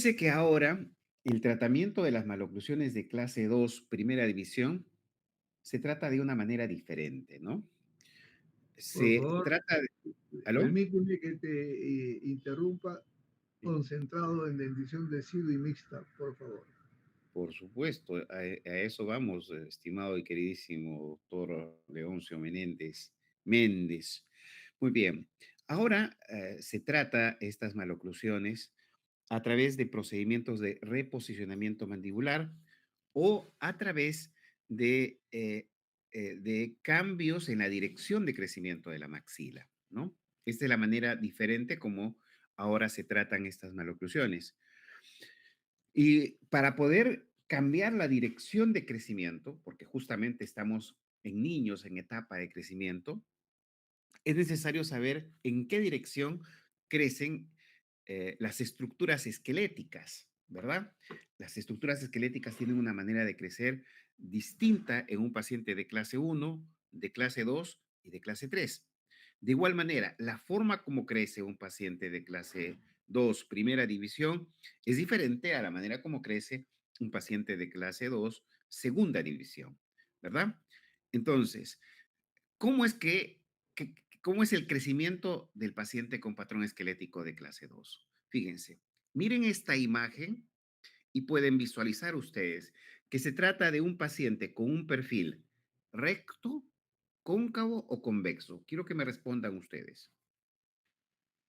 Fíjese que ahora el tratamiento de las maloclusiones de clase 2, primera división, se trata de una manera diferente, ¿no? Por Se favor, trata de... ¿Aló? permíteme que te interrumpa concentrado en la edición de Sido y Mixta, por favor. Por supuesto, a eso vamos, estimado y queridísimo doctor Leoncio Menéndez. Méndez. Muy bien. Ahora se trata estas maloclusiones a través de procedimientos de reposicionamiento mandibular o a través de cambios en la dirección de crecimiento de la maxila, ¿no? Esta es la manera diferente como ahora se tratan estas maloclusiones. Y para poder cambiar la dirección de crecimiento, porque justamente estamos en niños en etapa de crecimiento, es necesario saber en qué dirección crecen las estructuras esqueléticas, ¿verdad? Las estructuras esqueléticas tienen una manera de crecer distinta en un paciente de clase 1, de clase 2 y de clase 3. De igual manera, la forma como crece un paciente de clase 2, primera división, es diferente a la manera como crece un paciente de clase 2, segunda división, ¿verdad? Entonces, ¿cómo es cómo es el crecimiento del paciente con patrón esquelético de clase 2? Fíjense, miren esta imagen y pueden visualizar ustedes que se trata de un paciente con un perfil recto, cóncavo o convexo. Quiero que me respondan ustedes.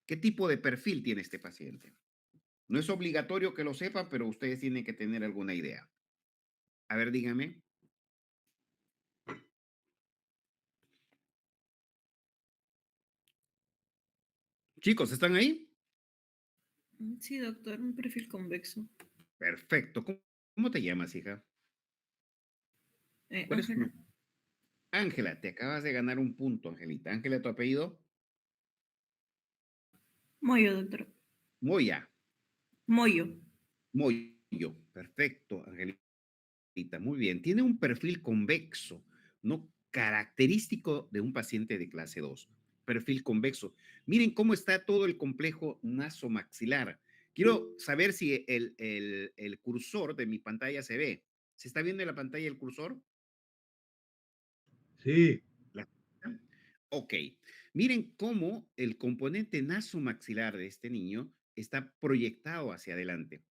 ¿Qué tipo de perfil tiene este paciente? No es obligatorio que lo sepan, pero ustedes tienen que tener alguna idea. A ver, díganme. Chicos, ¿están ahí? Sí, doctor, un perfil convexo. Perfecto. ¿Cómo te llamas, hija? ¿Cuál es tu Ángela. nombre? Ángela, te acabas de ganar un punto, Angelita. Ángela, ¿tu apellido? Moyo, doctor. Moya. Moyo. Moyo. Perfecto, Angelita. Muy bien. Tiene un perfil convexo, no característico de un paciente de clase 2. Perfil convexo. Miren cómo está todo el complejo nasomaxilar. Quiero saber si el cursor de mi pantalla se ve. ¿Se está viendo en la pantalla el cursor? Sí, La- Ok. Miren cómo el componente nasomaxilar de este niño está proyectado hacia adelante.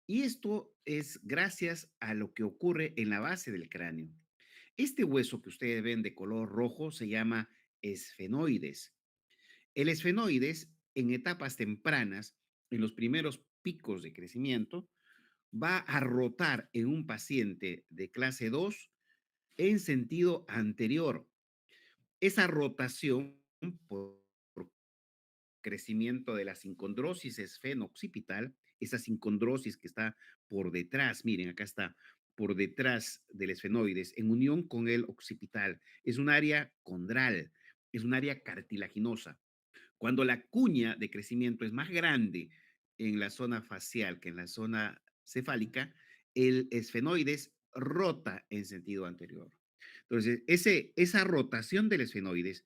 Y esto es gracias a lo que ocurre en la base del cráneo. Este hueso que ustedes ven de color rojo se llama esfenoides. El esfenoides, en etapas tempranas, en los primeros picos de crecimiento, va a rotar en un paciente de clase 2 en sentido anterior. Esa rotación por crecimiento de la sincondrosis esfeno-occipital, esa sincondrosis que está por detrás, miren, acá está, por detrás del esfenoides, en unión con el occipital. Es un área condral, es un área cartilaginosa. Cuando la cuña de crecimiento es más grande en la zona facial que en la zona cefálica, el esfenoides rota en sentido anterior. Entonces, esa rotación del esfenoides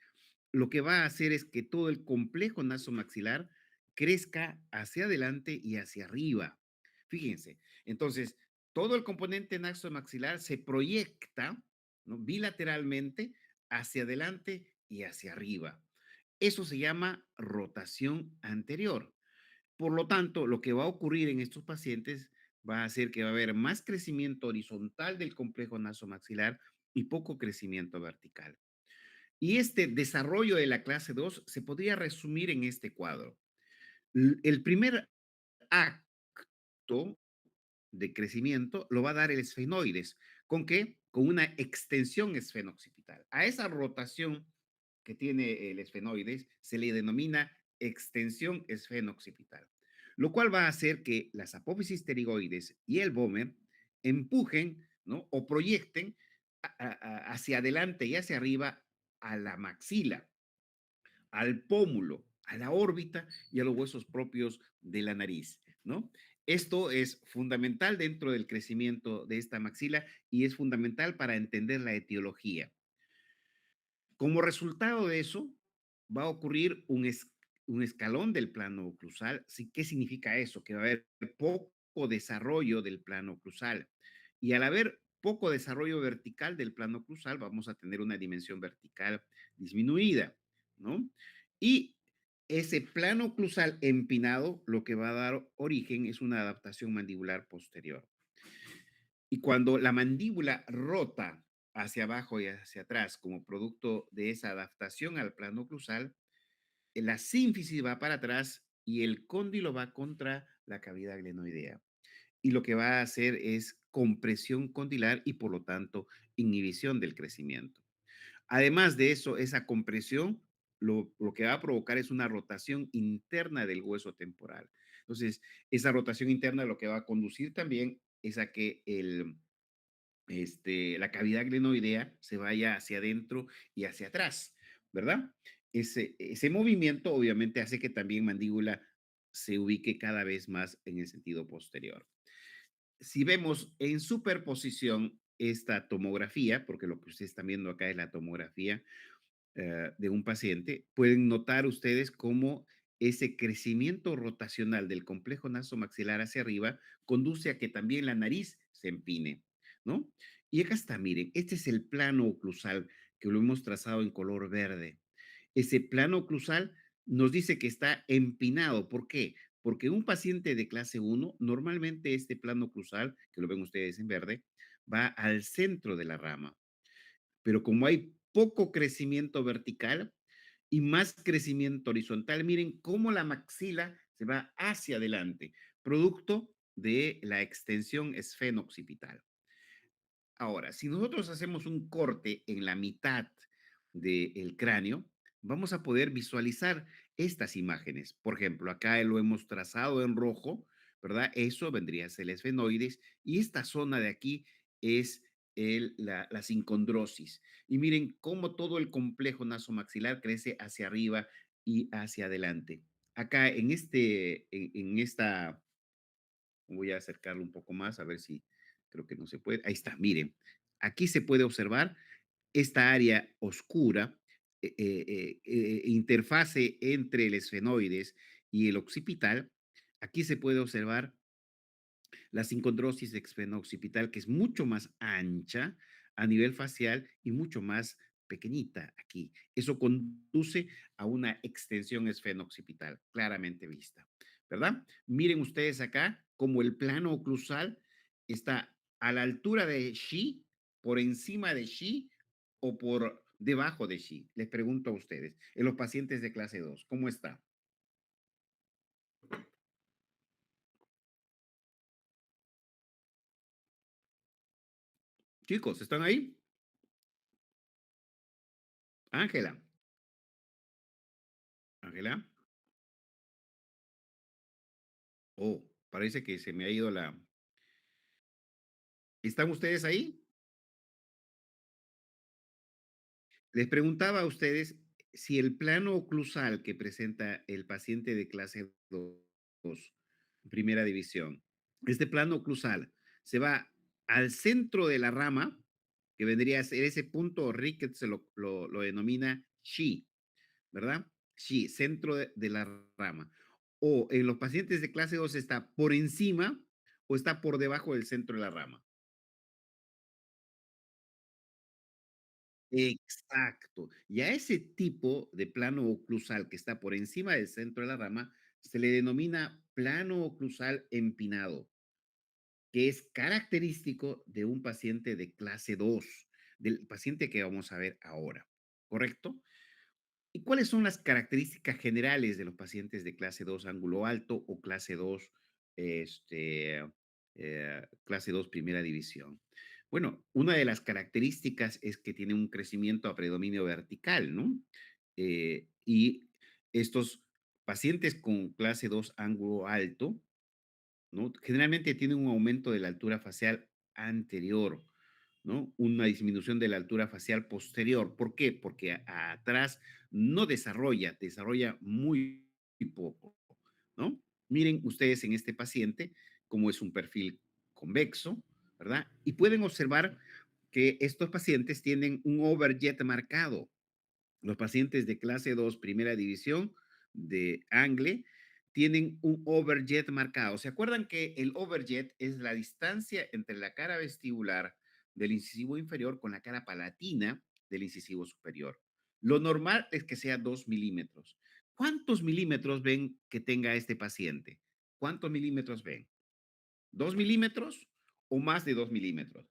lo que va a hacer es que todo el complejo nasomaxilar crezca hacia adelante y hacia arriba. Fíjense, entonces, todo el componente nasomaxilar se proyecta, ¿no?, bilateralmente hacia adelante y hacia arriba. Eso se llama rotación anterior. Por lo tanto, lo que va a ocurrir en estos pacientes va a ser que va a haber más crecimiento horizontal del complejo nasomaxilar y poco crecimiento vertical. Y este desarrollo de la clase 2 se podría resumir en este cuadro. El primer acto de crecimiento lo va a dar el esfenoides. ¿Con qué? Con una extensión esfeno-occipital. A esa rotación que tiene el esfenoides se le denomina extensión esfeno-occipital, lo cual va a hacer que las apófisis pterigoides y el vómer empujen, ¿no?, o proyecten hacia adelante y hacia arriba a la maxila, al pómulo, a la órbita y a los huesos propios de la nariz, ¿no? Esto es fundamental dentro del crecimiento de esta maxila y es fundamental para entender la etiología. Como resultado de eso, va a ocurrir un escalón del plano oclusal. ¿Sí? ¿Qué significa eso? Que va a haber poco poco desarrollo del plano oclusal. Y al haber poco desarrollo vertical del plano oclusal, vamos a tener una dimensión vertical disminuida, ¿no? Y ese plano oclusal empinado lo que va a dar origen es una adaptación mandibular posterior. Y cuando la mandíbula rota hacia abajo y hacia atrás como producto de esa adaptación al plano oclusal, la sínfisis va para atrás y el cóndilo va contra la cavidad glenoidea. Y lo que va a hacer es compresión condilar y por lo tanto inhibición del crecimiento. Además de eso, esa compresión lo que va a provocar es una rotación interna del hueso temporal. Entonces, esa rotación interna lo que va a conducir también es a que la cavidad glenoidea se vaya hacia adentro y hacia atrás, ¿verdad? Ese movimiento obviamente hace que también mandíbula se ubique cada vez más en el sentido posterior. Si vemos en superposición esta tomografía, porque lo que ustedes están viendo acá es la tomografía de un paciente, pueden notar ustedes cómo ese crecimiento rotacional del complejo nasomaxilar hacia arriba conduce a que también la nariz se empine, ¿no? Y acá está, miren, este es el plano oclusal que lo hemos trazado en color verde. Ese plano oclusal nos dice que está empinado. ¿Por qué? Porque un paciente de clase uno normalmente este plano oclusal, que lo ven ustedes en verde, va al centro de la rama. Pero como hay poco crecimiento vertical y más crecimiento horizontal, miren cómo la maxila se va hacia adelante, producto de la extensión esfeno-occipital. Ahora, si nosotros hacemos un corte en la mitad del cráneo, vamos a poder visualizar estas imágenes. Por ejemplo, acá lo hemos trazado en rojo, ¿verdad? Eso vendría a ser el esfenoides y esta zona de aquí es la sincondrosis. Y miren cómo todo el complejo nasomaxilar crece hacia arriba y hacia adelante. Acá en esta voy a acercarlo un poco más a ver si creo que no se puede. Ahí está, miren. Aquí se puede observar esta área oscura, interfase entre el esfenoides y el occipital. Aquí se puede observar la sincondrosis exfeno-occipital, que es mucho más ancha a nivel facial y mucho más pequeñita aquí. Eso conduce a una extensión esfeno-occipital claramente vista, ¿verdad? Miren ustedes acá como el plano oclusal está a la altura de Xi, por encima de Xi o por debajo de Xi. Les pregunto a ustedes, en los pacientes de clase 2, ¿cómo está? Chicos, ¿están ahí? Ángela, Ángela. Oh, parece que se me ha ido la... ¿Están ustedes ahí? Les preguntaba a ustedes si el plano oclusal que presenta el paciente de clase 2, primera división, este plano oclusal se va al centro de la rama, que vendría a ser ese punto, Ricketts lo denomina Shi, ¿verdad? Shi, centro de la rama. O en los pacientes de clase 2 está por encima o está por debajo del centro de la rama. Exacto. Y a ese tipo de plano oclusal que está por encima del centro de la rama se le denomina plano oclusal empinado, que es característico de un paciente de clase 2, del paciente que vamos a ver ahora, ¿correcto? ¿Y cuáles son las características generales de los pacientes de clase 2 ángulo alto o clase 2, este, clase 2 primera división? Bueno, una de las características es que tiene un crecimiento a predominio vertical, ¿no? Y estos pacientes con clase 2 ángulo alto, ¿no? Generalmente tienen un aumento de la altura facial anterior, ¿no? Una disminución de la altura facial posterior. ¿Por qué? Porque atrás no desarrolla muy poco, ¿no? Miren ustedes en este paciente cómo es un perfil convexo, ¿verdad? Y pueden observar que estos pacientes tienen un overjet marcado. Los pacientes de clase 2 primera división de Angle tienen un overjet marcado. ¿Se acuerdan que el overjet es la distancia entre la cara vestibular del incisivo inferior con la cara palatina del incisivo superior? Lo normal es que sea 2 milímetros. ¿Cuántos milímetros ven que tenga este paciente? ¿Cuántos milímetros ven? ¿2 milímetros o más de 2 milímetros?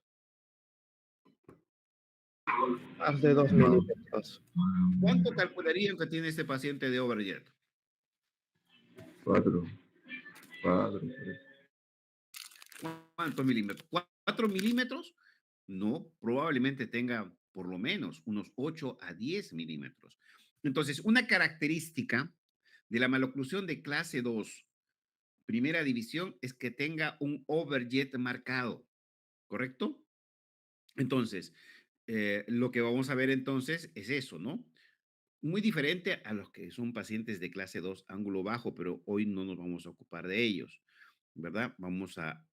Más de 2 milímetros. ¿Cuánto calcularían que tiene este paciente de overjet? 4, 4. ¿Cuántos milímetros? ¿4 milímetros? No, probablemente tenga por lo menos unos 8 a 10 milímetros. Entonces, una característica de la maloclusión de clase 2, primera división, es que tenga un overjet marcado, ¿correcto? Entonces, lo que vamos a ver entonces es eso, ¿no? Muy diferente a los que son pacientes de clase 2 ángulo bajo, pero hoy no nos vamos a ocupar de ellos, ¿verdad? Vamos a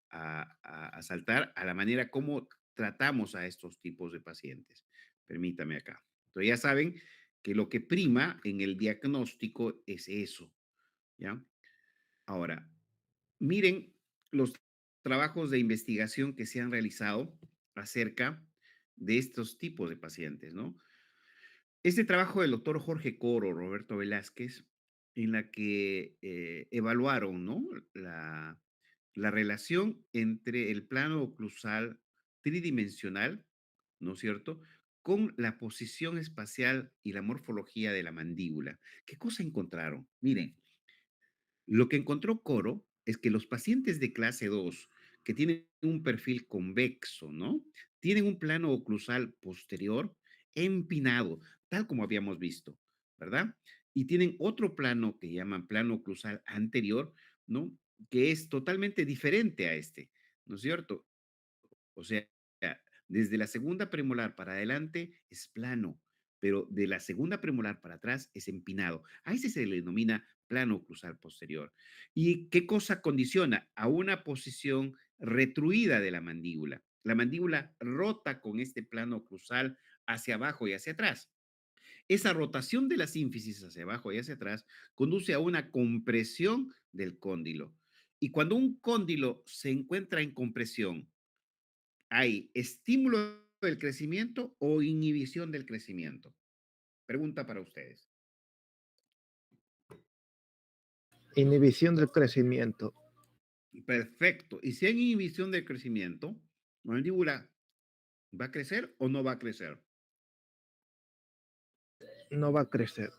saltar a la manera como tratamos a estos tipos de pacientes. Permítame acá. Entonces ya saben que lo que prima en el diagnóstico es eso, ¿ya? Ahora, miren los trabajos de investigación que se han realizado acerca de estos tipos de pacientes, ¿no? Este trabajo del doctor Jorge Coro, Roberto Velázquez, en la que evaluaron, ¿no? la, la relación entre el plano oclusal tridimensional, ¿no es cierto?, con la posición espacial y la morfología de la mandíbula. ¿Qué cosa encontraron? Miren, lo que encontró Coro es que los pacientes de clase 2 que tienen un perfil convexo, ¿no? Tienen un plano oclusal posterior empinado, tal como habíamos visto, ¿verdad? Y tienen otro plano que llaman plano oclusal anterior, ¿no? Que es totalmente diferente a este, ¿no es cierto? O sea, desde la segunda premolar para adelante es plano, pero de la segunda premolar para atrás es empinado. A ese se le denomina plano oclusal posterior. ¿Y qué cosa condiciona? A una posición retruida de la mandíbula. La mandíbula rota con este plano oclusal hacia abajo y hacia atrás. Esa rotación de la sínfisis hacia abajo y hacia atrás conduce a una compresión del cóndilo. Y cuando un cóndilo se encuentra en compresión, ¿hay estímulo del crecimiento o inhibición del crecimiento? Pregunta para ustedes. Inhibición del crecimiento. Perfecto. Y si hay inhibición del crecimiento, la mandíbula va a crecer o no va a crecer. No va a crecer.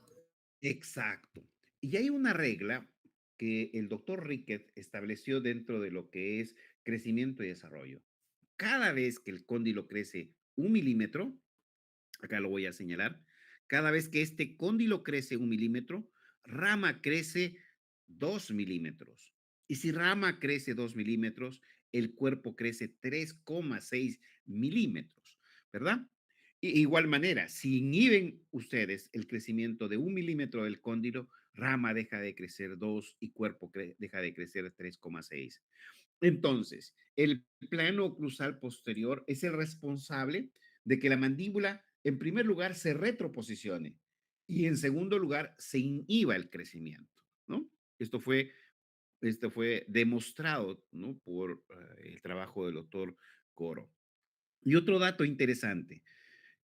Exacto. Y hay una regla que el doctor Rickett estableció dentro de lo que es crecimiento y desarrollo. Cada vez que el cóndilo crece 1 milímetro, acá lo voy a señalar, cada vez que este cóndilo crece 1 milímetro, rama crece 2 milímetros. Y si rama crece 2 milímetros, el cuerpo crece 3,6 milímetros, ¿verdad? Igual manera, si inhiben ustedes el crecimiento de 1 milímetro del cóndilo, rama deja de crecer 2 y cuerpo deja de crecer 3,6. Entonces, el plano oclusal posterior es el responsable de que la mandíbula, en primer lugar, se retroposicione y en segundo lugar, se inhiba el crecimiento, ¿no? Esto fue, esto fue demostrado, ¿no? Por el trabajo del doctor Coro. Y otro dato interesante,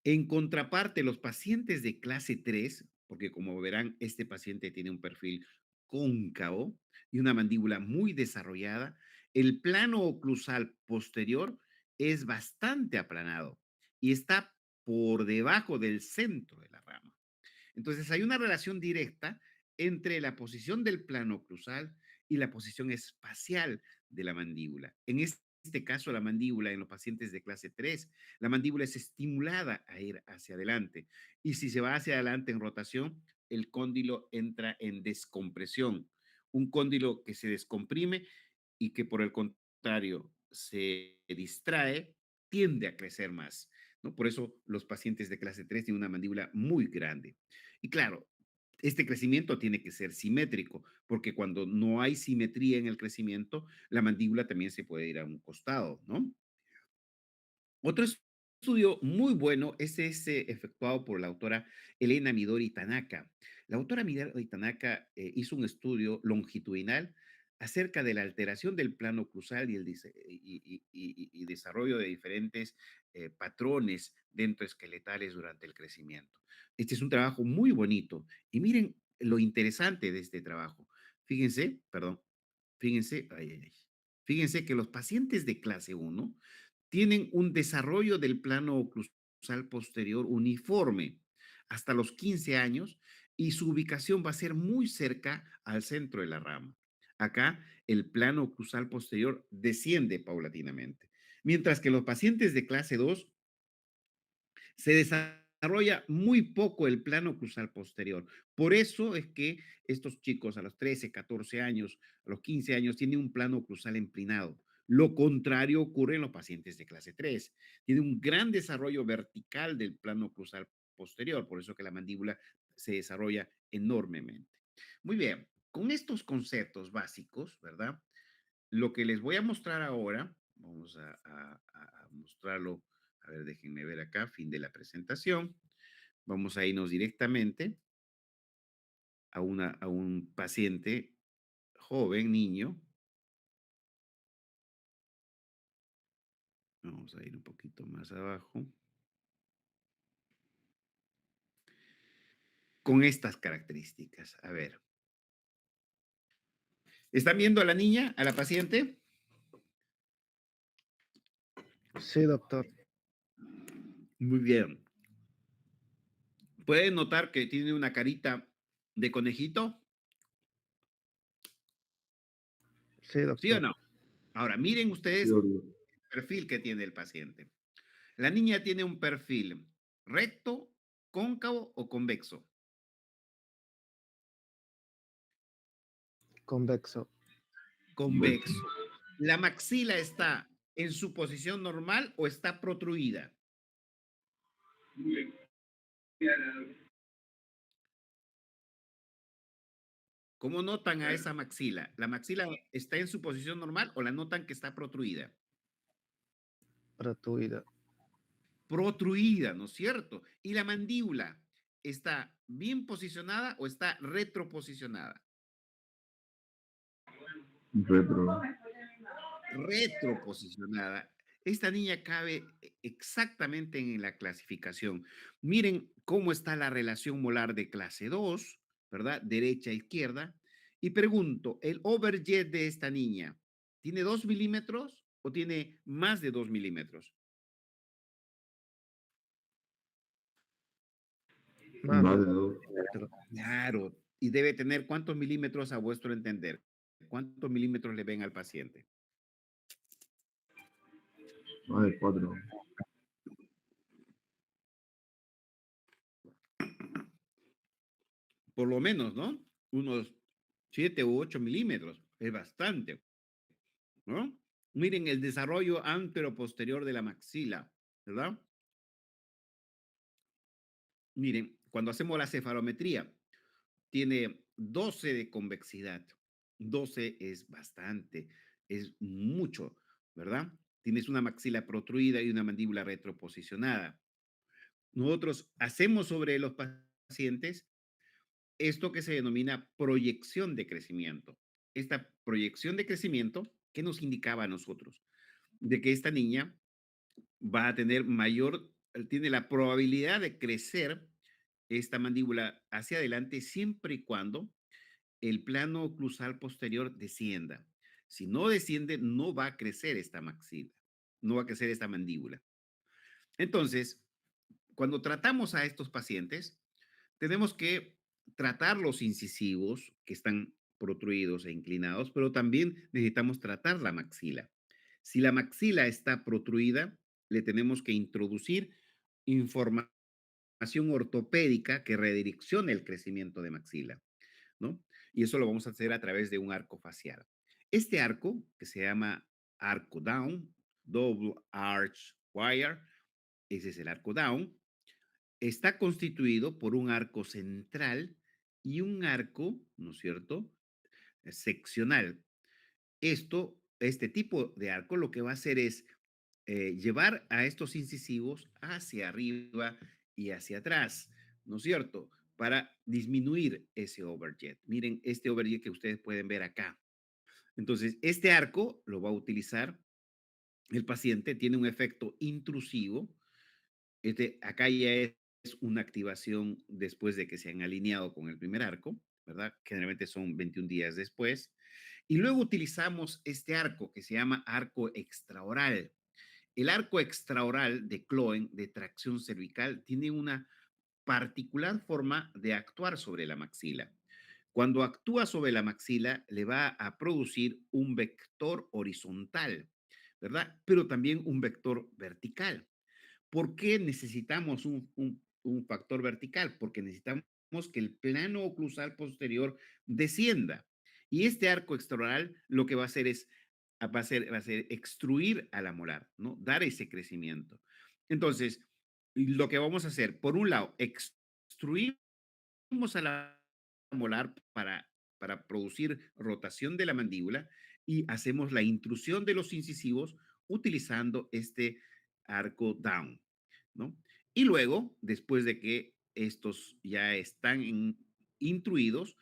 en contraparte, los pacientes de clase 3, porque como verán, este paciente tiene un perfil cóncavo y una mandíbula muy desarrollada, el plano oclusal posterior es bastante aplanado y está por debajo del centro de la rama. Entonces hay una relación directa entre la posición del plano oclusal y la posición espacial de la mandíbula. En este caso, la mandíbula en los pacientes de clase 3, la mandíbula es estimulada a ir hacia adelante. Y si se va hacia adelante en rotación, el cóndilo entra en descompresión. Un cóndilo que se descomprime y que por el contrario se distrae, tiende a crecer más, ¿no? Por eso los pacientes de clase 3 tienen una mandíbula muy grande. Y claro, este crecimiento tiene que ser simétrico, porque cuando no hay simetría en el crecimiento, la mandíbula también se puede ir a un costado, ¿no? Otro estudio muy bueno es ese efectuado por la autora Elena Midori Tanaka. La autora Midori Tanaka hizo un estudio longitudinal acerca de la alteración del plano cruzal y el y desarrollo de diferentes patrones dentro esqueletales durante el crecimiento. Este es un trabajo muy bonito y miren lo interesante de este trabajo. Fíjense, perdón, fíjense, ay, ay, ay. Fíjense que los pacientes de clase uno tienen un desarrollo del plano oclusal posterior uniforme hasta los 15 años y su ubicación va a ser muy cerca al centro de la rama. Acá el plano oclusal posterior desciende paulatinamente, mientras que los pacientes de clase 2 se desarrolla muy poco el plano cruzal posterior. Por eso es que estos chicos a los 13, 14 años, a los 15 años, tienen un plano cruzal empinado. Lo contrario ocurre en los pacientes de clase 3. Tiene un gran desarrollo vertical del plano cruzal posterior, por eso que la mandíbula se desarrolla enormemente. Muy bien, con estos conceptos básicos, ¿verdad? Lo que les voy a mostrar ahora, vamos a mostrarlo, a ver, déjenme ver acá, fin de la presentación. Vamos a irnos directamente a un paciente joven, niño. Vamos a ir un poquito más abajo. Con estas características. A ver. ¿Están viendo a la niña, a la paciente? Sí, doctor. Muy bien. ¿Pueden notar que tiene una carita de conejito? Sí, ¿Sí o doctor. no? Ahora, miren Sí, ustedes obvio. el perfil que tiene el paciente. La niña tiene un perfil recto, cóncavo o convexo. Convexo. Convexo. ¿La maxila está en su posición normal o está protruida? ¿Cómo notan a esa maxila? ¿La maxila está en su posición normal o la notan que está protruida? Protuida. Protruida, ¿no es cierto? ¿Y la mandíbula está bien posicionada o está retroposicionada? Retro. Retroposicionada. Esta niña cabe exactamente en la clasificación. Miren cómo está la relación molar de clase 2, ¿verdad? Derecha a izquierda. Y pregunto, ¿el overjet de esta niña tiene 2 milímetros o tiene más de 2 milímetros? Más de Más de 2 dos. milímetros. Claro. ¿Y debe tener cuántos milímetros a vuestro entender? ¿Cuántos milímetros le ven al paciente? Más de 4. Por lo menos, ¿no? Unos 7 u 8 milímetros. Es bastante, ¿no? Miren el desarrollo anteroposterior de la maxila, ¿verdad? Miren, cuando hacemos la cefalometría, tiene 12 de convexidad. 12 es bastante, es mucho, ¿verdad? Tienes una maxila protruida y una mandíbula retroposicionada. Nosotros hacemos sobre los pacientes esto que se denomina proyección de crecimiento. Esta proyección de crecimiento, ¿qué nos indicaba a nosotros? De que esta niña va a tener tiene la probabilidad de crecer esta mandíbula hacia adelante siempre y cuando el plano oclusal posterior descienda. Si no desciende, no va a crecer esta maxila, no va a crecer esta mandíbula. Entonces, cuando tratamos a estos pacientes, tenemos que tratar los incisivos que están protruidos e inclinados, pero también necesitamos tratar la maxila. Si la maxila está protruida, le tenemos que introducir información ortopédica que redireccione el crecimiento de maxila, ¿no? Y eso lo vamos a hacer a través de un arco facial. Este arco, que se llama arco down, double arch wire, ese es el arco down, está constituido por un arco central y un arco, ¿no es cierto?, seccional. Este tipo de arco lo que va a hacer es llevar a estos incisivos hacia arriba y hacia atrás, ¿no es cierto? para disminuir ese overjet. Miren este overjet que ustedes pueden ver acá. Entonces, este arco lo va a utilizar el paciente, tiene un efecto intrusivo. Acá ya es una activación después de que se han alineado con el primer arco, ¿verdad? Generalmente son 21 días después. Y luego utilizamos este arco que se llama arco extraoral. El arco extraoral de Cloen, de tracción cervical, tiene una particular forma de actuar sobre la maxila. Cuando actúa sobre la maxila, le va a producir un vector horizontal, ¿verdad? Pero también un vector vertical. ¿Por qué necesitamos un factor vertical? Porque necesitamos que el plano oclusal posterior descienda. Y este arco extraoral lo que va a hacer es, va a ser extruir a la molar, ¿no? Dar ese crecimiento. Entonces, lo que vamos a hacer, por un lado, extruimos a la molar para producir rotación de la mandíbula y hacemos la intrusión de los incisivos utilizando este arco down, ¿no? Y luego, después de que estos ya están intruidos,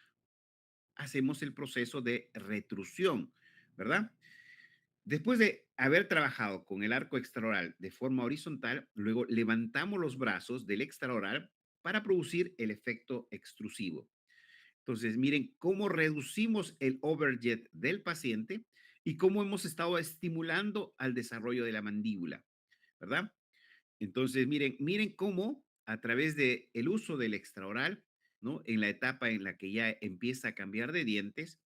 hacemos el proceso de retrusión, ¿verdad? Después de haber trabajado con el arco extraoral de forma horizontal, luego levantamos los brazos del extraoral para producir el efecto extrusivo. Entonces, miren cómo reducimos el overjet del paciente y cómo hemos estado estimulando al desarrollo de la mandíbula, ¿verdad? Entonces, miren cómo a través del el uso del extraoral, ¿no? En la etapa en la que ya empieza a cambiar de dientes,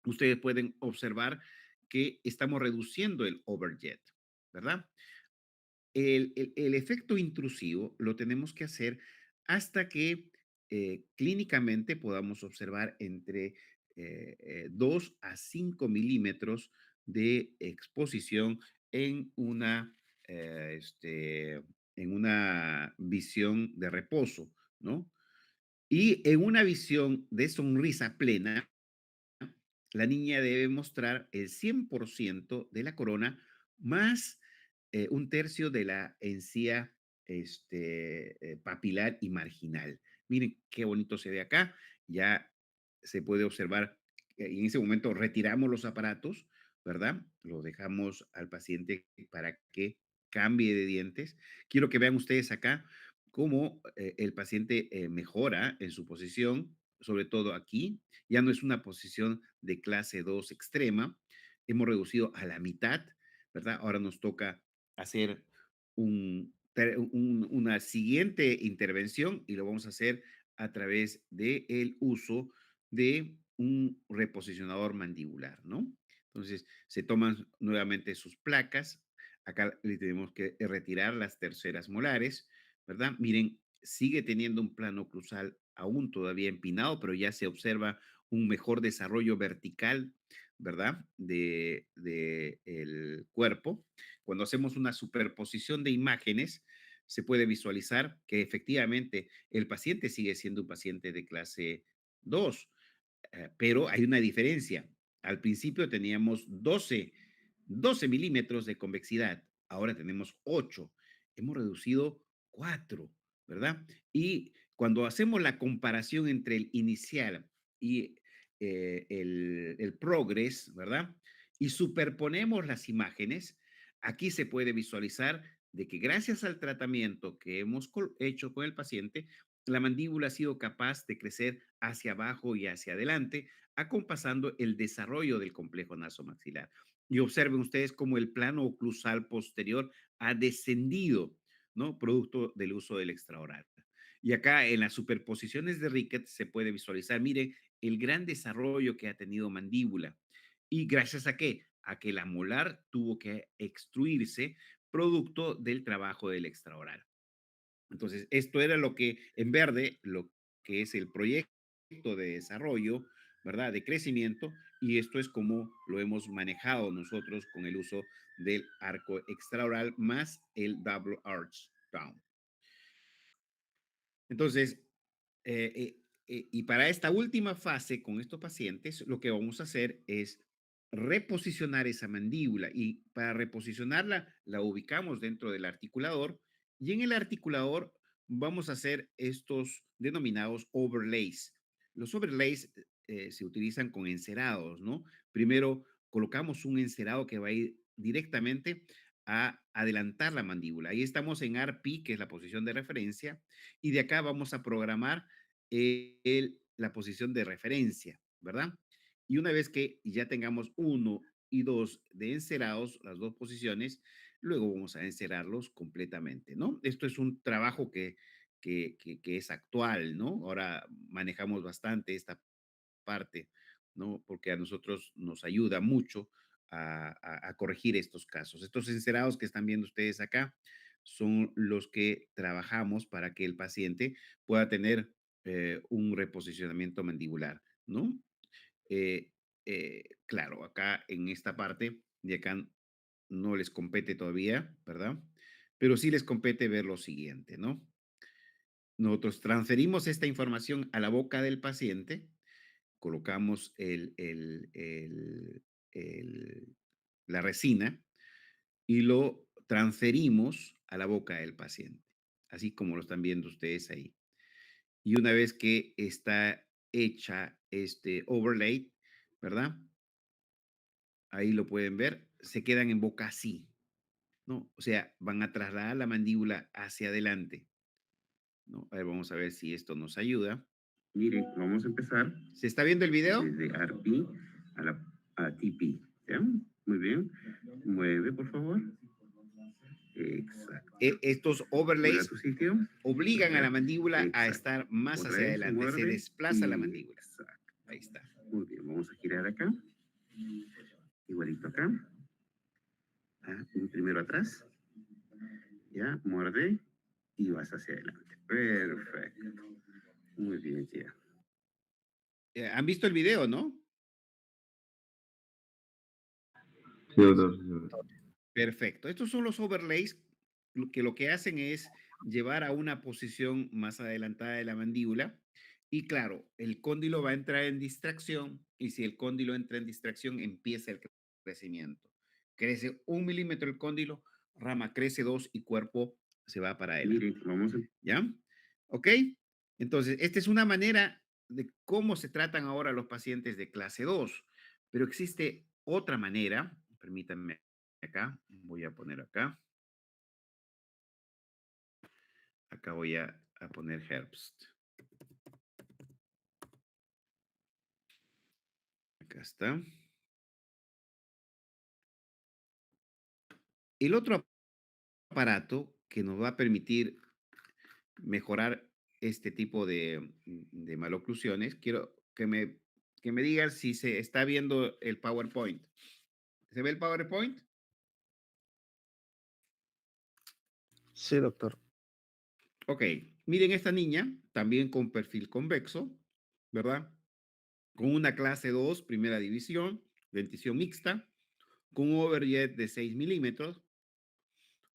ustedes pueden observar que estamos reduciendo el overjet, ¿verdad? El efecto intrusivo lo tenemos que hacer hasta que clínicamente podamos observar entre 2 a 5 milímetros de exposición en en una visión de reposo, ¿no? Y en una visión de sonrisa plena, la niña debe mostrar el 100% de la corona más un tercio de la encía papilar y marginal. Miren qué bonito se ve acá. Ya se puede observar, en ese momento retiramos los aparatos, ¿verdad? Lo dejamos al paciente para que cambie de dientes. Quiero que vean ustedes acá cómo el paciente mejora en su posición, sobre todo aquí. Ya no es una posición de clase 2 extrema. Hemos reducido a la mitad, ¿verdad? Ahora nos toca hacer una siguiente intervención y lo vamos a hacer a través del uso de un reposicionador mandibular, ¿no? Entonces, se toman nuevamente sus placas. Acá le tenemos que retirar las terceras molares, ¿verdad? Miren, sigue teniendo un plano oclusal aún todavía empinado, pero ya se observa un mejor desarrollo vertical, ¿verdad? De el cuerpo. Cuando hacemos una superposición de imágenes, se puede visualizar que efectivamente el paciente sigue siendo un paciente de clase 2, pero hay una diferencia. Al principio teníamos 12 milímetros de convexidad, ahora tenemos 8. Hemos reducido 4, ¿verdad? Y cuando hacemos la comparación entre el inicial y el progress, ¿verdad? Y superponemos las imágenes, aquí se puede visualizar de que gracias al tratamiento que hemos hecho con el paciente, la mandíbula ha sido capaz de crecer hacia abajo y hacia adelante, acompasando el desarrollo del complejo nasomaxilar. Y observen ustedes cómo el plano oclusal posterior ha descendido, ¿no? Producto del uso del extraoral. Y acá en las superposiciones de Rickett se puede visualizar, mire, el gran desarrollo que ha tenido mandíbula. ¿Y gracias a qué? A que la molar tuvo que extruirse producto del trabajo del extraoral. Entonces, esto era lo que en verde, lo que es el proyecto de desarrollo, ¿verdad? De crecimiento, y esto es como lo hemos manejado nosotros con el uso del arco extraoral más el double arch down. Entonces, y para esta última fase con estos pacientes, lo que vamos a hacer es reposicionar esa mandíbula y para reposicionarla la ubicamos dentro del articulador y en el articulador vamos a hacer estos denominados overlays. Los overlays se utilizan con encerados, ¿no? Primero colocamos un encerado que va a ir directamente a adelantar la mandíbula. Ahí estamos en RP, que es la posición de referencia, y de acá vamos a programar la posición de referencia, ¿verdad? Y una vez que ya tengamos uno y dos de encerados, las dos posiciones, luego vamos a encerarlos completamente, ¿no? Esto es un trabajo que es actual, ¿no? Ahora manejamos bastante esta parte, ¿no? Porque a nosotros nos ayuda mucho a corregir estos casos. Estos encerados que están viendo ustedes acá son los que trabajamos para que el paciente pueda tener un reposicionamiento mandibular, ¿no? Eh, claro, acá en esta parte de acá no les compete todavía, ¿verdad? Pero sí les compete ver lo siguiente, ¿no? Nosotros transferimos esta información a la boca del paciente, colocamos la resina y lo transferimos a la boca del paciente, así como lo están viendo ustedes ahí. Y una vez que está hecha este overlay, ¿verdad? Ahí lo pueden ver, se quedan en boca así, ¿no? O sea, van a trasladar la mandíbula hacia adelante, ¿no? A ver, vamos a ver si esto nos ayuda. Miren, vamos a empezar. ¿Se está viendo el video? Desde RP a TP, ¿ya? Muy bien. Mueve, por favor. Exacto. Estos overlays obligan a la mandíbula a estar más hacia adelante. Se desplaza la mandíbula. Exacto. Ahí está. Muy bien, vamos a girar acá. Igualito acá. Primero atrás. Ya, muerde y vas hacia adelante. Perfecto. Muy bien, tía. ¿Han visto el video, no? Sí, doctor. Sí, doctor. Perfecto. Estos son los overlays que lo que hacen es llevar a una posición más adelantada de la mandíbula. Y claro, el cóndilo va a entrar en distracción y si el cóndilo entra en distracción, empieza el crecimiento. Crece 1 milímetro el cóndilo, rama crece 2 y cuerpo se va para adelante. ¿Ya? ¿Ok? Entonces, esta es una manera de cómo se tratan ahora los pacientes de clase 2, pero existe otra manera, permítanme acá, voy a poner acá. Acá voy a poner Herbst. Acá está. El otro aparato que nos va a permitir mejorar este tipo de maloclusiones, quiero que me digan si se está viendo el PowerPoint. ¿Se ve el PowerPoint? Sí, doctor. Ok, miren esta niña, también con perfil convexo, ¿verdad? Con una clase 2, primera división, dentición mixta, con un overjet de 6 milímetros.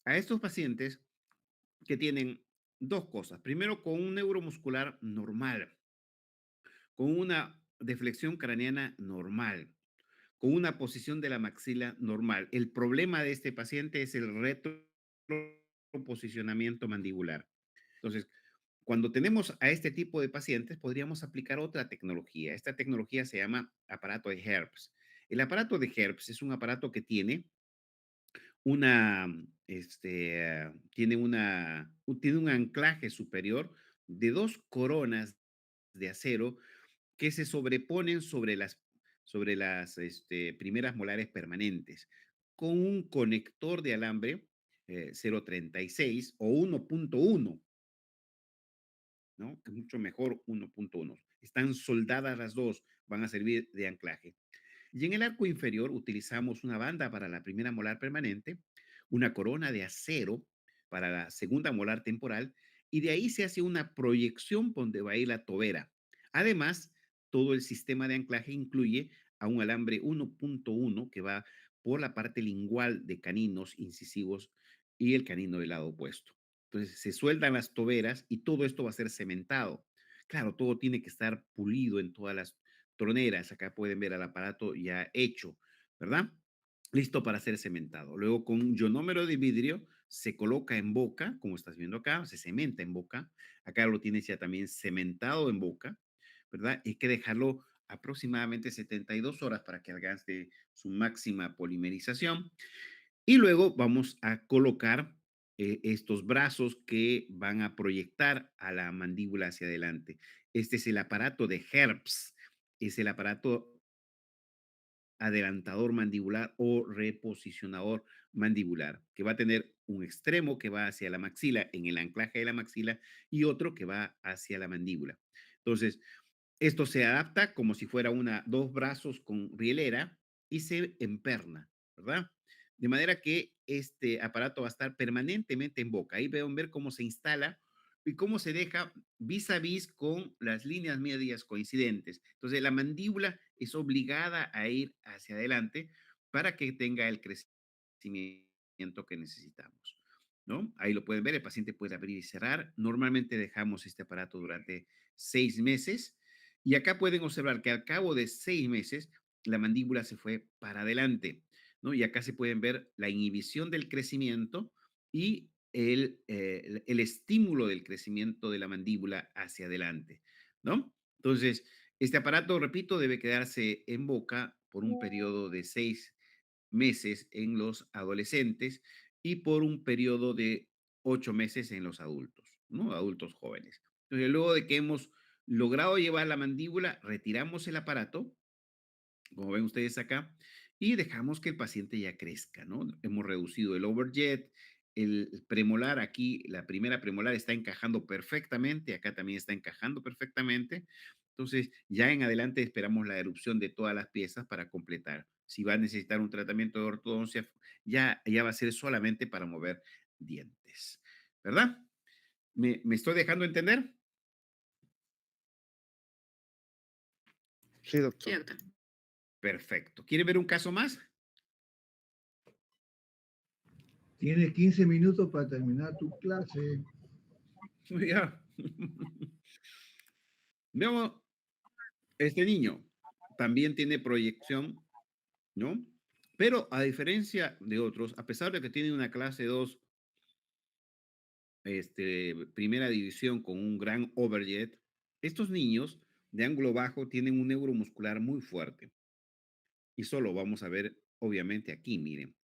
A estos pacientes que tienen dos cosas. Primero, con un neuromuscular normal, con una deflexión craneana normal, con una posición de la maxila normal. El problema de este paciente es el retroposicionamiento mandibular. Entonces, cuando tenemos a este tipo de pacientes, podríamos aplicar otra tecnología. Esta tecnología se llama aparato de Herbst. El aparato de Herbst es un aparato que tiene tiene un anclaje superior de dos coronas de acero que se sobreponen sobre las primeras molares permanentes con un conector de alambre 0,36 o 1,1, ¿no? Que es mucho mejor 1,1. Están soldadas las dos, van a servir de anclaje. Y en el arco inferior utilizamos una banda para la primera molar permanente, una corona de acero para la segunda molar temporal, y de ahí se hace una proyección por donde va a ir la tobera. Además, todo el sistema de anclaje incluye a un alambre 1,1 que va por la parte lingual de caninos incisivos y el canino del lado opuesto. Entonces, se sueldan las toberas y todo esto va a ser cementado. Claro, todo tiene que estar pulido en todas las troneras. Acá pueden ver al aparato ya hecho, ¿verdad? Listo para ser cementado. Luego con un ionómero de vidrio se coloca en boca, como estás viendo acá, se cementa en boca. Acá lo tienes ya también cementado en boca, ¿verdad? Hay que dejarlo aproximadamente 72 horas para que alcance su máxima polimerización. Y luego vamos a colocar estos brazos que van a proyectar a la mandíbula hacia adelante. Este es el aparato de HERPS, es el aparato adelantador mandibular o reposicionador mandibular, que va a tener un extremo que va hacia la maxila, en el anclaje de la maxila, y otro que va hacia la mandíbula. Entonces, esto se adapta como si fuera dos brazos con rielera y se emperna, ¿verdad? De manera que este aparato va a estar permanentemente en boca. Ahí pueden ver cómo se instala y cómo se deja vis a vis con las líneas medias coincidentes. Entonces, la mandíbula es obligada a ir hacia adelante para que tenga el crecimiento que necesitamos, ¿no? Ahí lo pueden ver, el paciente puede abrir y cerrar. Normalmente dejamos este aparato durante 6 meses y acá pueden observar que al cabo de 6 meses la mandíbula se fue para adelante, ¿no? Y acá se pueden ver la inhibición del crecimiento y el estímulo del crecimiento de la mandíbula hacia adelante, ¿no? Entonces, este aparato, repito, debe quedarse en boca por un periodo de 6 meses en los adolescentes y por un periodo de 8 meses en los adultos, ¿no? Adultos jóvenes. Entonces, luego de que hemos logrado llevar la mandíbula, retiramos el aparato, como ven ustedes acá, y dejamos que el paciente ya crezca, ¿no? Hemos reducido el overjet, el premolar aquí, la primera premolar está encajando perfectamente, acá también está encajando perfectamente. Entonces, ya en adelante esperamos la erupción de todas las piezas para completar. Si va a necesitar un tratamiento de ortodoncia, ya va a ser solamente para mover dientes, ¿verdad? ¿Me estoy dejando entender? Sí, Sí, doctor. doctor. Perfecto. ¿Quiere ver un caso más? Tienes 15 minutos para terminar tu clase. Ya. Veamos, este niño también tiene proyección, ¿no? Pero a diferencia de otros, a pesar de que tiene una clase 2, primera división con un gran overjet, estos niños de ángulo bajo tienen un neuromuscular muy fuerte. Y eso lo vamos a ver, obviamente, aquí, miren.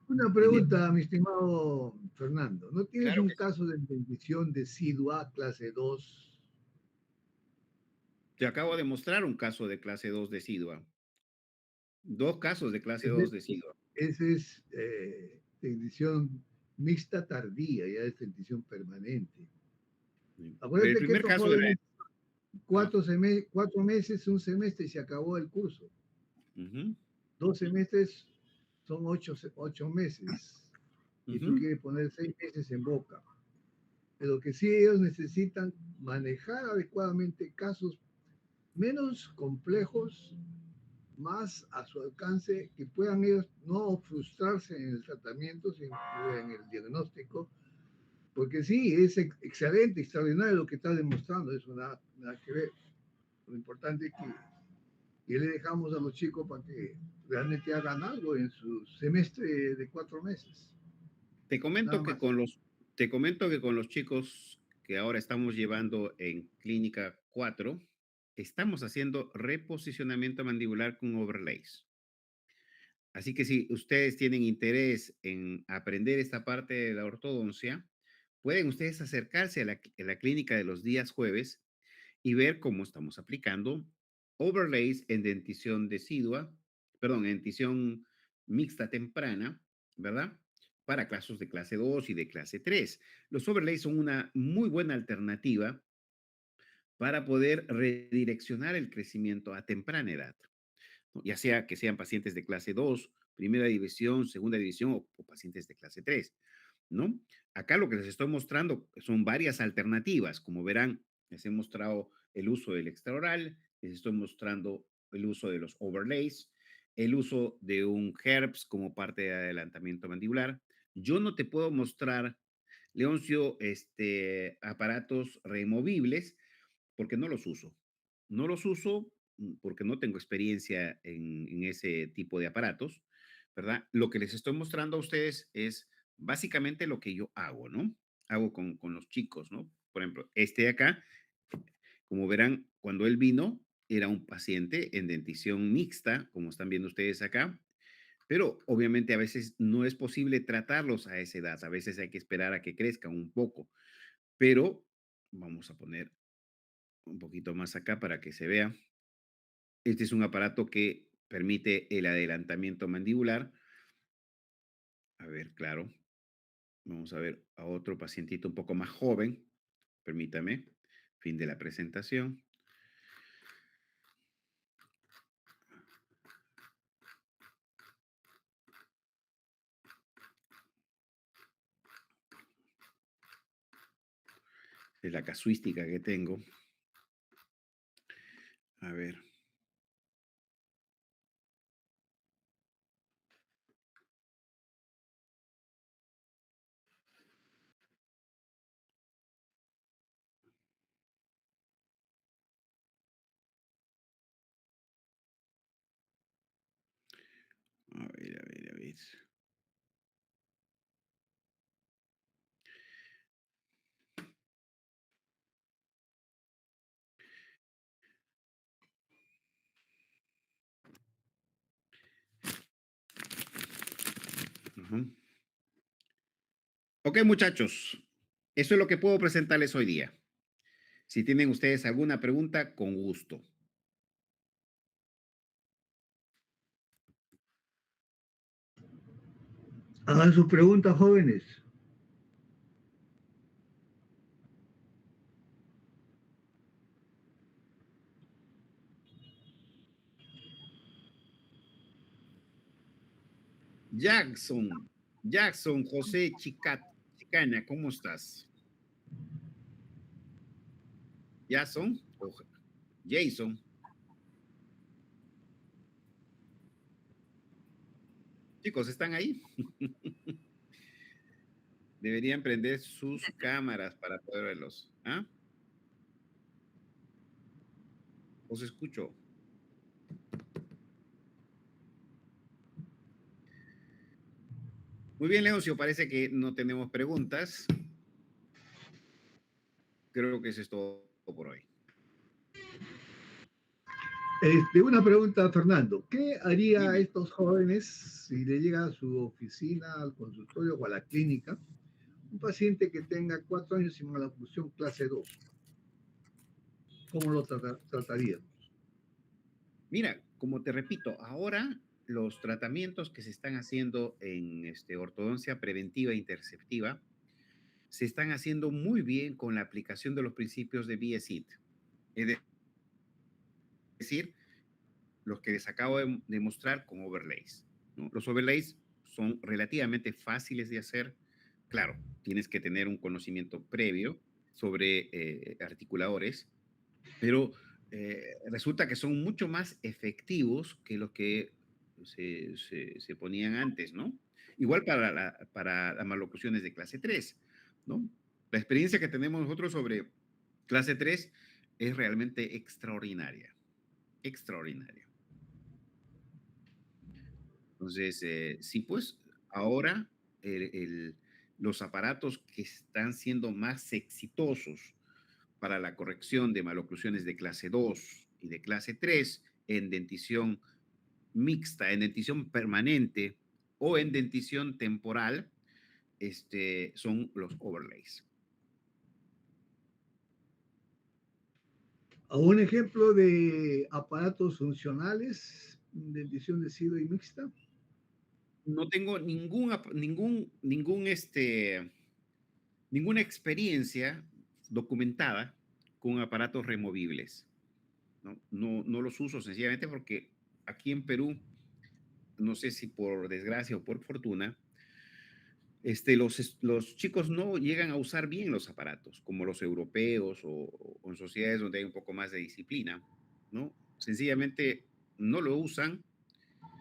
Una pregunta, mi estimado Fernando. ¿No tienes Claro un que sí. caso de bendición decidua clase 2? Te acabo de mostrar un caso de clase 2 de SIDUA. Dos casos de clase Ese, 2 de SIDUA. ese es bendición mixta tardía, ya es bendición permanente. El Acuérdate que primer estos caso era... jóvenes, Ajá. 4 meses, un semestre y se acabó el curso. Ujú, 2 semestres son 8 meses. Y tú ujú. quieres poner 6 meses en boca. Pero que sí ellos necesitan manejar adecuadamente casos menos complejos, más a su alcance, que puedan ellos no frustrarse en el tratamiento, sino en el diagnóstico, porque sí, es excelente, extraordinario lo que está demostrando, eso nada que ver. Lo importante es que le dejamos a los chicos para que realmente hagan algo en su semestre de 4 meses, Te nada comento que más. con los, te comento que con los chicos que ahora estamos llevando en Clínica 4, estamos haciendo reposicionamiento mandibular con overlays. Así que si ustedes tienen interés en aprender esta parte de la ortodoncia, pueden ustedes acercarse a la clínica de los días jueves y ver cómo estamos aplicando overlays en dentición decidua, perdón, en dentición mixta temprana, ¿verdad? Para casos de clase 2 y de clase 3. Los overlays son una muy buena alternativa para poder redireccionar el crecimiento a temprana edad, ¿no? Ya sea que sean pacientes de clase 2, primera división, segunda división o pacientes de clase 3, ¿no? Acá lo que les estoy mostrando son varias alternativas. Como verán, les he mostrado el uso del extraoral, les estoy mostrando el uso de los overlays, el uso de un HERPS como parte de adelantamiento mandibular. Yo no te puedo mostrar, Leoncio, aparatos removibles porque no los uso. No los uso porque no tengo experiencia en ese tipo de aparatos, ¿verdad? Lo que les estoy mostrando a ustedes es básicamente lo que yo hago, ¿no? Hago con los chicos, ¿no? Por ejemplo, este de acá, como verán, cuando él vino, era un paciente en dentición mixta, como están viendo ustedes acá, pero obviamente a veces no es posible tratarlos a esa edad, a veces hay que esperar a que crezcan un poco, pero vamos a poner un poquito más acá para que se vea. Este es un aparato que permite el adelantamiento mandibular. A ver, claro. Vamos a ver a otro pacientito un poco más joven. Permítame. Fin de la presentación. Es la casuística que tengo. A ver. A ver, a ver, a ver. Ujú. Ok, muchachos. Eso es lo que puedo presentarles hoy día. Si tienen ustedes alguna pregunta, con gusto. Hagan sus preguntas, jóvenes. Jackson, Jackson José Chicana, ¿cómo estás? Jason o Jason. Chicos, ¿están ahí? Deberían prender sus cámaras para poder verlos. ¿Ah? Os escucho. Muy bien, Leoncio, parece que no tenemos preguntas. Creo que eso es todo por hoy. Una pregunta, Fernando. ¿Qué haría Dime. estos jóvenes si le llega a su oficina, al consultorio o a la clínica un paciente que tenga 4 años sin maloclusión clase 2? ¿Cómo lo trataría? Mira, como te repito, ahora los tratamientos que se están haciendo en ortodoncia preventiva e interceptiva se están haciendo muy bien con la aplicación de los principios de BSIT. Es decir, los que les acabo de mostrar con overlays, ¿no? Los overlays son relativamente fáciles de hacer. Claro, tienes que tener un conocimiento previo sobre articuladores, pero resulta que son mucho más efectivos que los que se ponían antes, ¿no? Igual para las maloclusiones de clase 3, ¿no? La experiencia que tenemos nosotros sobre clase 3 es realmente extraordinaria, extraordinaria. Entonces, sí, pues ahora el- el- los aparatos que están siendo más exitosos para la corrección de maloclusiones de clase 2 y de clase 3 en dentición mixta, en dentición permanente o en dentición temporal, son los overlays. ¿A un ejemplo de aparatos funcionales de edición de sido y mixta? No tengo ninguna experiencia documentada con aparatos removibles. ¿No? No los uso sencillamente porque aquí en Perú, no sé si por desgracia o por fortuna, los chicos no llegan a usar bien los aparatos, como los europeos o en sociedades donde hay un poco más de disciplina, ¿no? Sencillamente no lo usan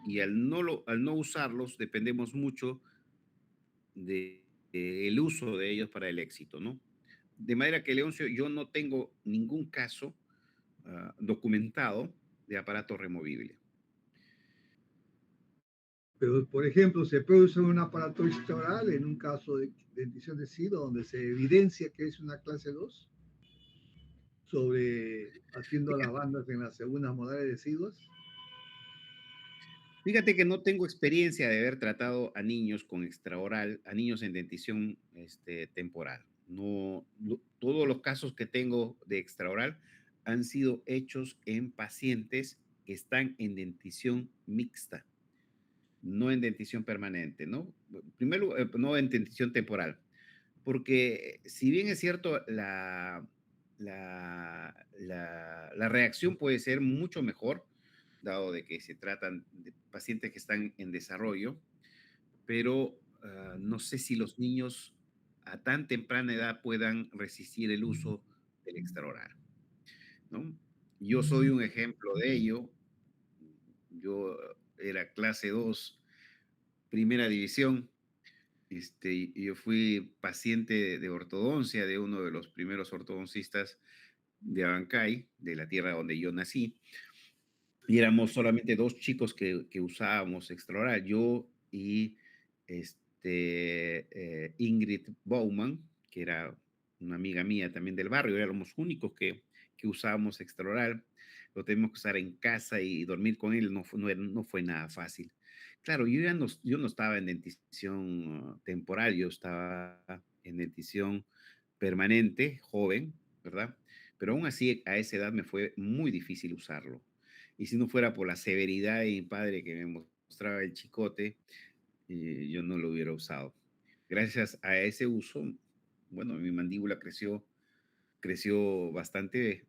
y al no usarlos dependemos mucho el uso de ellos para el éxito, ¿no? De manera que, Leoncio, yo no tengo ningún caso documentado de aparato removible. Pero, por ejemplo, se puede usar un aparato extraoral en un caso de dentición deciduo donde se evidencia que es una clase 2 sobre haciendo las bandas en las segundas modales deciduas. Fíjate que no tengo experiencia de haber tratado a niños con extraoral, a niños en dentición temporal. No, todos los casos que tengo de extraoral han sido hechos en pacientes que están en dentición mixta, no en dentición permanente, ¿no? Primero, no en dentición temporal, porque si bien es cierto, la reacción puede ser mucho mejor, dado de que se tratan de pacientes que están en desarrollo, pero no sé si los niños a tan temprana edad puedan resistir el uso del extraoral, ¿no? Yo soy un ejemplo de ello. Yo era clase 2, primera división. Y yo fui paciente de ortodoncia de uno de los primeros ortodoncistas de Abancay, de la tierra donde yo nací, y éramos solamente dos chicos que usábamos extraoral, yo y Ingrid Bauman, que era una amiga mía también del barrio, éramos los únicos que usábamos extraoral. Lo tenemos que usar en casa y dormir con él no fue nada fácil. Claro, yo no estaba en dentición temporal, yo estaba en dentición permanente, joven, ¿verdad? Pero aún así a esa edad me fue muy difícil usarlo. Y si no fuera por la severidad de mi padre que me mostraba el chicote, yo no lo hubiera usado. Gracias a ese uso, bueno, mi mandíbula creció bastante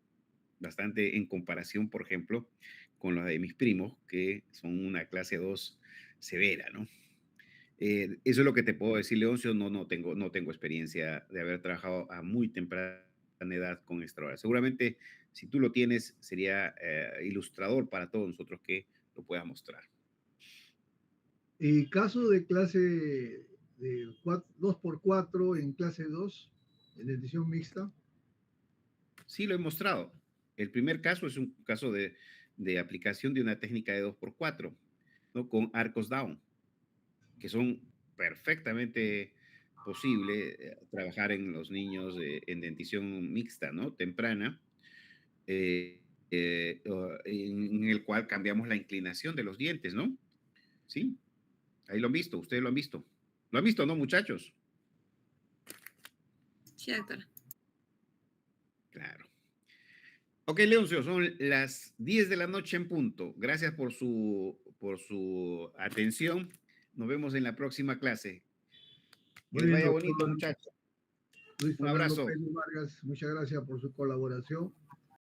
en comparación, por ejemplo, con la de mis primos, que son una clase 2 severa, ¿no? Eso es lo que te puedo decir, Leoncio. No tengo experiencia de haber trabajado a muy temprana edad con extraoral. Seguramente, si tú lo tienes, sería ilustrador para todos nosotros que lo puedas mostrar. Y caso de clase de 2x4 en clase 2, en dentición mixta. Sí, lo he mostrado. El primer caso es un caso de aplicación de una técnica de 2x4, ¿no? Con arcos down, que son perfectamente posible trabajar en los niños en dentición mixta, ¿no? Temprana, en el cual cambiamos la inclinación de los dientes, ¿no? Sí, ahí lo han visto, ustedes lo han visto. ¿Lo han visto, no, muchachos? Sí, doctor. Claro. Ok, Leoncio, son las 10 de la noche en punto. Gracias por su atención. Nos vemos en la próxima clase. Que Muy les bien, vaya doctor bonito, muchachos. Luis Un Fernando abrazo. Pérez Vargas, muchas gracias por su colaboración.